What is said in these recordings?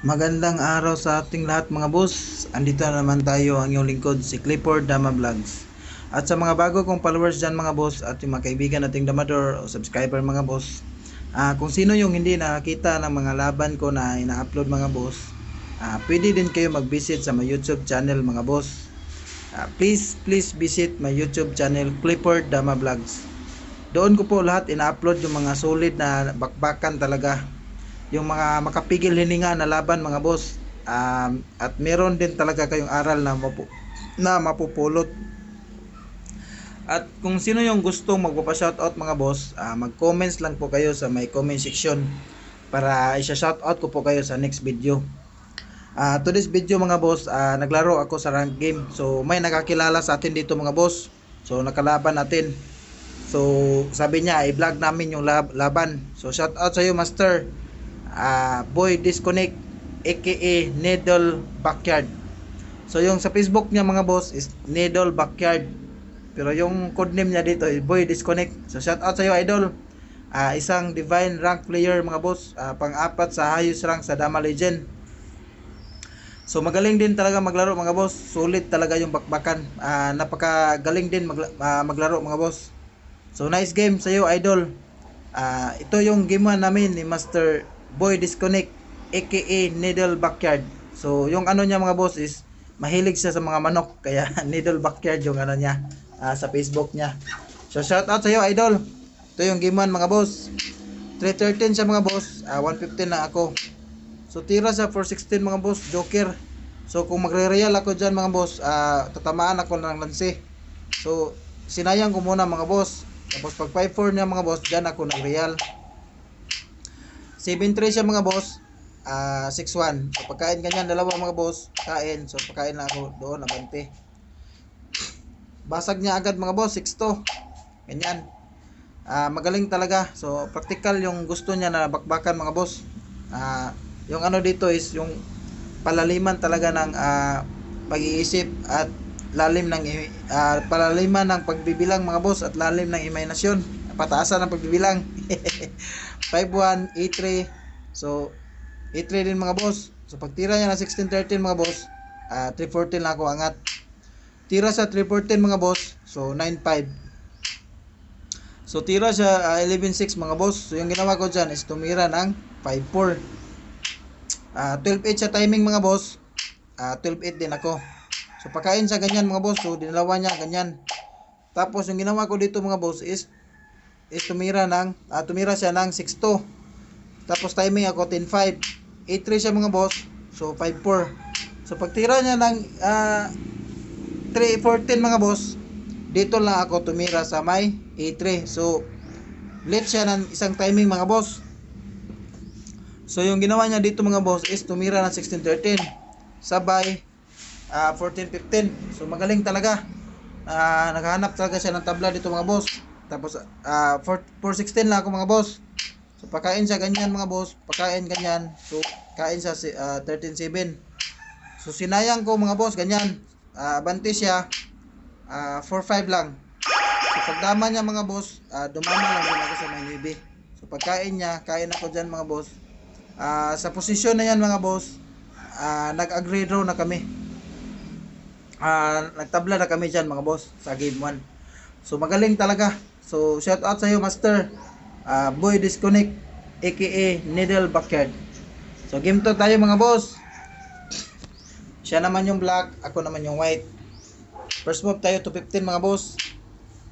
Magandang araw sa ating lahat mga boss. Andito na naman tayo ang iyong lingkod si Clifford Dama Vlogs. At sa mga bago kong followers dyan mga boss at yung mga kaibigan nating damador o subscriber mga boss, kung sino yung hindi nakakita ng mga laban ko na ina-upload mga boss, pwede din kayo mag-visit sa my YouTube channel mga boss. Please visit my YouTube channel Clifford Dama Vlogs. Doon ko po lahat ina-upload yung mga solid na bakbakan talaga, yung mga makapigil hininga na laban mga boss. At meron din talaga kayong aral na mapupulot. At kung sino yung gustong magpapa-shoutout mga boss, mag-comments lang po kayo sa may comment section para isa-shoutout ko po kayo sa next video. Today's video mga boss, naglaro ako sa rank game. So may nakakilala sa atin dito mga boss. So nakalaban natin. So sabi niya i-vlog namin yung laban. So shoutout sa iyo master. Boy Disconnect aka Needle Backyard. So yung sa Facebook niya mga boss is Needle Backyard. Pero yung codename niya dito is Boy Disconnect. So shout out sa iyo idol. Isang divine rank player mga boss, pang-apat sa highest rank sa Dama Legend. So magaling din talaga maglaro mga boss. Sulit talaga yung bakbakan. Napakagaling din maglaro mga boss. So nice game sa iyo idol. Ito yung game namin ni Master Boy Disconnect aka Needle Backyard. So yung ano niya mga boss is mahilig siya sa mga manok kaya Needle Backyard yung ano niya sa Facebook niya. So shout out sa iyo idol. Ito yung game mga boss. 313 siya mga boss. 115 na ako. So tira sa 416 mga boss, Joker. So kung magre-real ako diyan mga boss, tatamaan ako ng lanse. So sinayang ko muna mga boss. Tapos pag 5-4 niya mga boss, diyan ako nag-real. 7-3 siya mga boss. 6-1. So pagkain ganyan dalawa mga boss, kain. So pagkain lang ako doon abante. Basag niya agad mga boss, 6-2. Ganyan. Magaling talaga. So practical yung gusto niya na bakbakan mga boss. Yung ano dito is yung palaliman talaga ng pag-iisip at lalim ng palaliman ng pagbibilang mga boss at lalim ng imahinasyon, pataasan ng pagbibilang. 5-1, A3. So A3 din mga boss. So pagtira niya ng 16-13 mga boss, 3-14 lang ako angat. Tira sa 3-14 mga boss, so 9-5. So tira siya 11-6 mga boss. So yung ginawa ko dyan is tumira ng 5-4. 12-8 sa timing mga boss. 12-8 din ako. So pagkain siya ganyan mga boss. So dinalawa niya ganyan. Tapos yung ginawa ko dito mga boss is tumira siya ng 6-2. Tapos timing ako 10-5. 8-3 siya mga boss. So 5-4. So pagtira niya ng 3-14 mga boss, dito lang ako tumira sa may A3. So late siya ng isang timing mga boss. So yung ginawa niya dito mga boss is tumira ng 16-13. Sabay 14-15. So magaling talaga. Naghahanap talaga siya ng tabla dito mga boss. Tapos 4-16 lang ako mga boss. So pagkain siya ganyan mga boss. Pagkain ganyan. So kain siya 13-7. So sinayang ko mga boss ganyan. Abante siya 4-5 lang. So pagdama niya mga boss, dumama lang din ako sa may nibi. So pagkain niya, kain ako dyan mga boss. Sa posisyon na yan mga boss, nag-agree draw na kami. Nagtabla na kami dyan mga boss sa game 1. So magaling talaga. So shout out sa iyo master, Boy Disconnect aka Needle Backyard. So game 2 tayo mga boss. Siya naman yung black, ako naman yung white. First move tayo to 15 mga boss.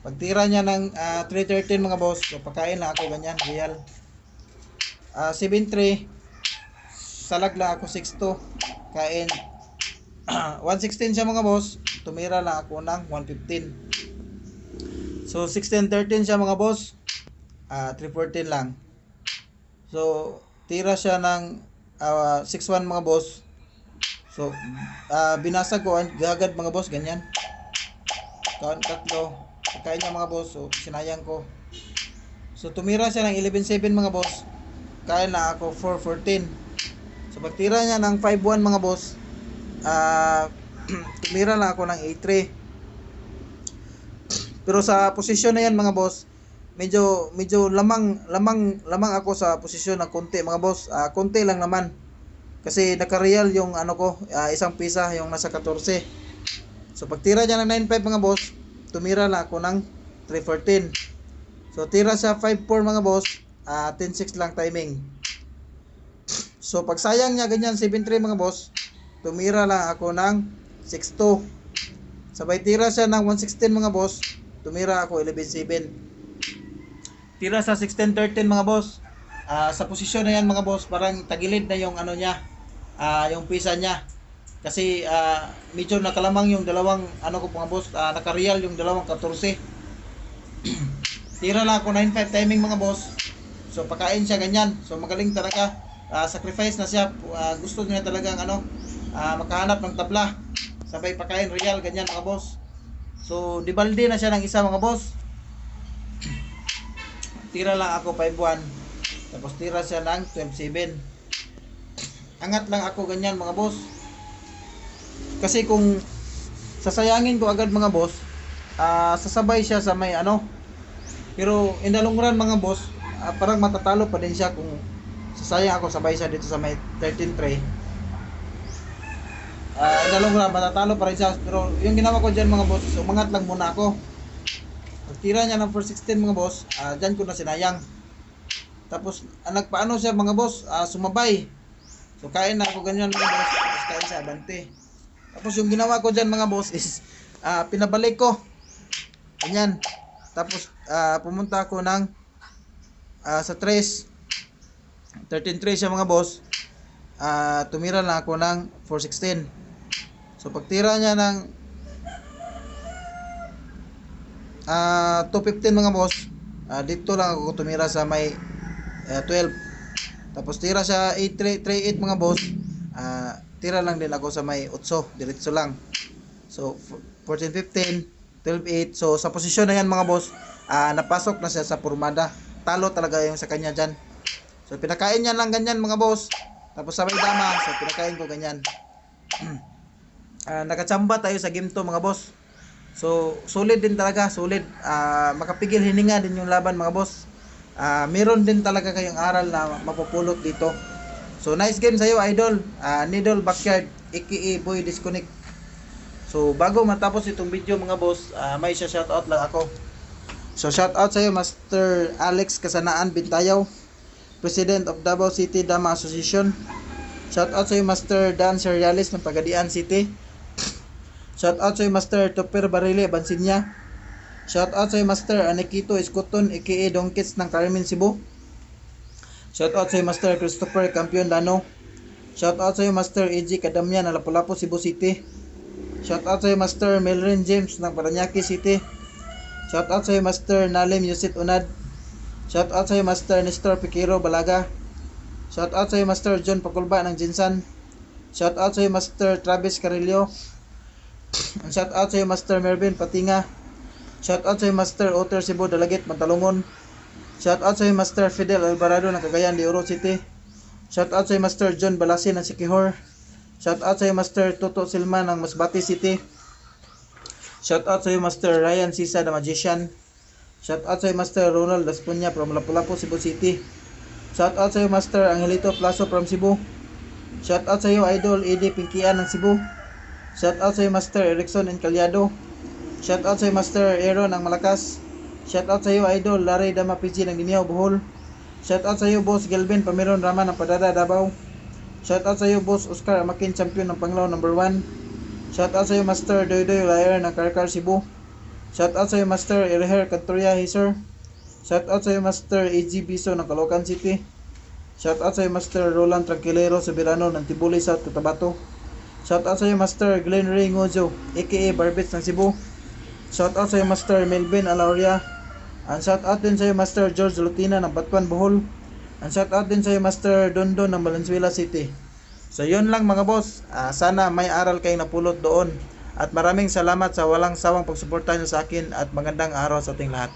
Pagtira niya ng 3-13 mga boss, so pagkain lang ako ganyan, real. 7-3, salag lang ako 6-2, kain. 116 siya mga boss, tumira lang ako ng 115. So 16-13 siya mga boss, 3-14 lang. So tira siya ng 6-1 mga boss. So binasag ko agad mga boss ganyan. Kaon tatlo, pagkain niya mga boss, so sinayang ko. So tumira siya ng 11-7 mga boss, kain na ako 4-14. So pagtira niya ng 5-1 mga boss, tumira lang ako ng 8-3. Pero sa posisyon na yan mga boss, medyo lamang ako sa posisyon ng konti mga boss. Konti lang naman. Kasi naka-real yung ano ko, isang pisa yung nasa 14. So pag tira niya ng 9.5 mga boss, tumira lang ako ng 3.14. So tira sa 5.4 mga boss, 10.6 lang timing. So pag sayang niya ganyan 7.3 mga boss, tumira lang ako ng 6.2. Sabay tira siya ng 1.16 mga boss, tumira ako 11.7. Tira sa 16.13 mga boss, sa posisyon na yan mga boss, parang tagilid na yung ano niya, yung pisa niya. Kasi medyo nakalamang yung dalawang ano ko mga boss, naka-real yung dalawang 14. Tira lang ako 9.5 timing mga boss. So pakain siya ganyan. So magaling talaga. Sacrifice na siya. Gusto niya talagang ano, makahanap ng tabla. Sabay pakain real ganyan mga boss. So dibalde na siya ng isa mga boss. Tira lang ako 5.1. Tapos tira siya ng 12.7. Angat lang ako ganyan mga boss. Kasi kung sasayangin ko agad mga boss, sasabay siya sa may ano. Pero in the long run mga boss, parang matatalo pa din siya kung sasayang ako sabay siya dito sa may 13.3. In the long run matatalo pa rin siya. Pero yung ginawa ko dyan mga boss, umangat lang muna ako. Pag tira niya ng 4.16 mga boss, dyan ko na sinayang. Tapos nagpaano siya mga boss, sumabay. So kain na ako ganyan mga boss, tapos kain sa abante. Tapos yung ginawa ko dyan mga boss is pinabalik ko. Ganyan. Tapos pumunta ako ng sa 13.3 siya mga boss. Tumira lang ako ng 4.16. So pagtira niya ng 2.15 mga boss, dito lang ako tumira sa may 12. Tapos tira sa 8.38 mga boss, tira lang din ako sa may 8, diretso lang. So 14.15, 12.8. So sa posisyon na yan mga boss, napasok na siya sa pormada. Talo talaga yung sa kanya dyan. So pinakain niya lang ganyan mga boss. Tapos sabay dama, so pinakain ko ganyan. Nakachamba tayo sa game to mga boss. So solid din talaga, solid. Makapigil hininga din yung laban mga boss. Meron din talaga kayong aral na mapupulot dito. So nice game sa'yo idol, Needle Backyard aka Boy Disconnect. So bago matapos itong video mga boss, may shoutout lang ako. So shoutout sa'yo Master Alex Kasanaan Bintayaw, President of Davao City Dama Association. Shoutout sa'yo Master Dan Serialis ng Pagadian City. Shoutout sa'yo Master Topper Barile Bansinya. Shoutout sa'yo Master Anikito Escoton aka Donkits ng Carmen Cebu. Shoutout sa'yo Master Christopher Campion Lano. Shoutout sa'yo Master EG Kadamyan ng Lapu-Lapu Cebu City. Shoutout sa'yo Master Melrin James ng Paranaque City. Shoutout sa'yo Master Nalim Yusit Unad. Shoutout sa'yo Master Nestor Piquero Balaga. Shoutout sa'yo Master John Pakulba ng Jinsan. Shoutout sa'yo Master Travis Carillo. Shoutout sa'yo Master Mervin Patinga. Shoutout sa'yo Master Otter Cebu Dalagit Mantalungon. Shoutout sa'yo Master Fidel Alvarado ng Cagayan de Oro City. Shoutout sa'yo Master John Balasi ng Siquijor. Shoutout sa'yo Master Toto Silma ng Masbate City. Shoutout sa'yo Master Ryan Sisa the Magician. Shoutout sa'yo Master Ronald Daspunya from Lapu-Lapu Cebu City. Shoutout sa'yo Master Angelito Plaso from Cebu. Shoutout sa'yo Idol Eddie Pinkian ng Cebu. Shoutout sa'yo Master Erickson Encaliado. Shoutout sa'yo Master Aaron ng Malakas. Shoutout sa'yo Idol Larry Dama PG ng Diniao Bohol. Shoutout sa'yo Boss Gelvin Pamiron Rama ng Padada Davao. Shoutout sa'yo Boss Oscar Amakin Champion ng Panglao No. 1. Shoutout sa'yo Master Doydoy Layer ng Karkar Cebu. Shoutout sa'yo Master Iriher Cantoria Hiser. Shoutout sa'yo Master AG Biso ng Caloocan City. Shoutout sa'yo Master Roland Tranquilero Soberano ng Tibuli South Cotabato. Shoutout sa'yo Master Glenn Ray Ngozo aka Barbits ng Cebu. Shoutout sa'yo Master Melvin Alauria. And shoutout din sa'yo Master George Lutina ng Batuan Bohol. And shoutout din sa'yo Master Dondon ng Valenzuela City. So yun lang mga boss, sana may aral kayong napulot doon. At maraming salamat sa walang sawang pagsuporta nyo sa akin at magandang araw sa ating lahat.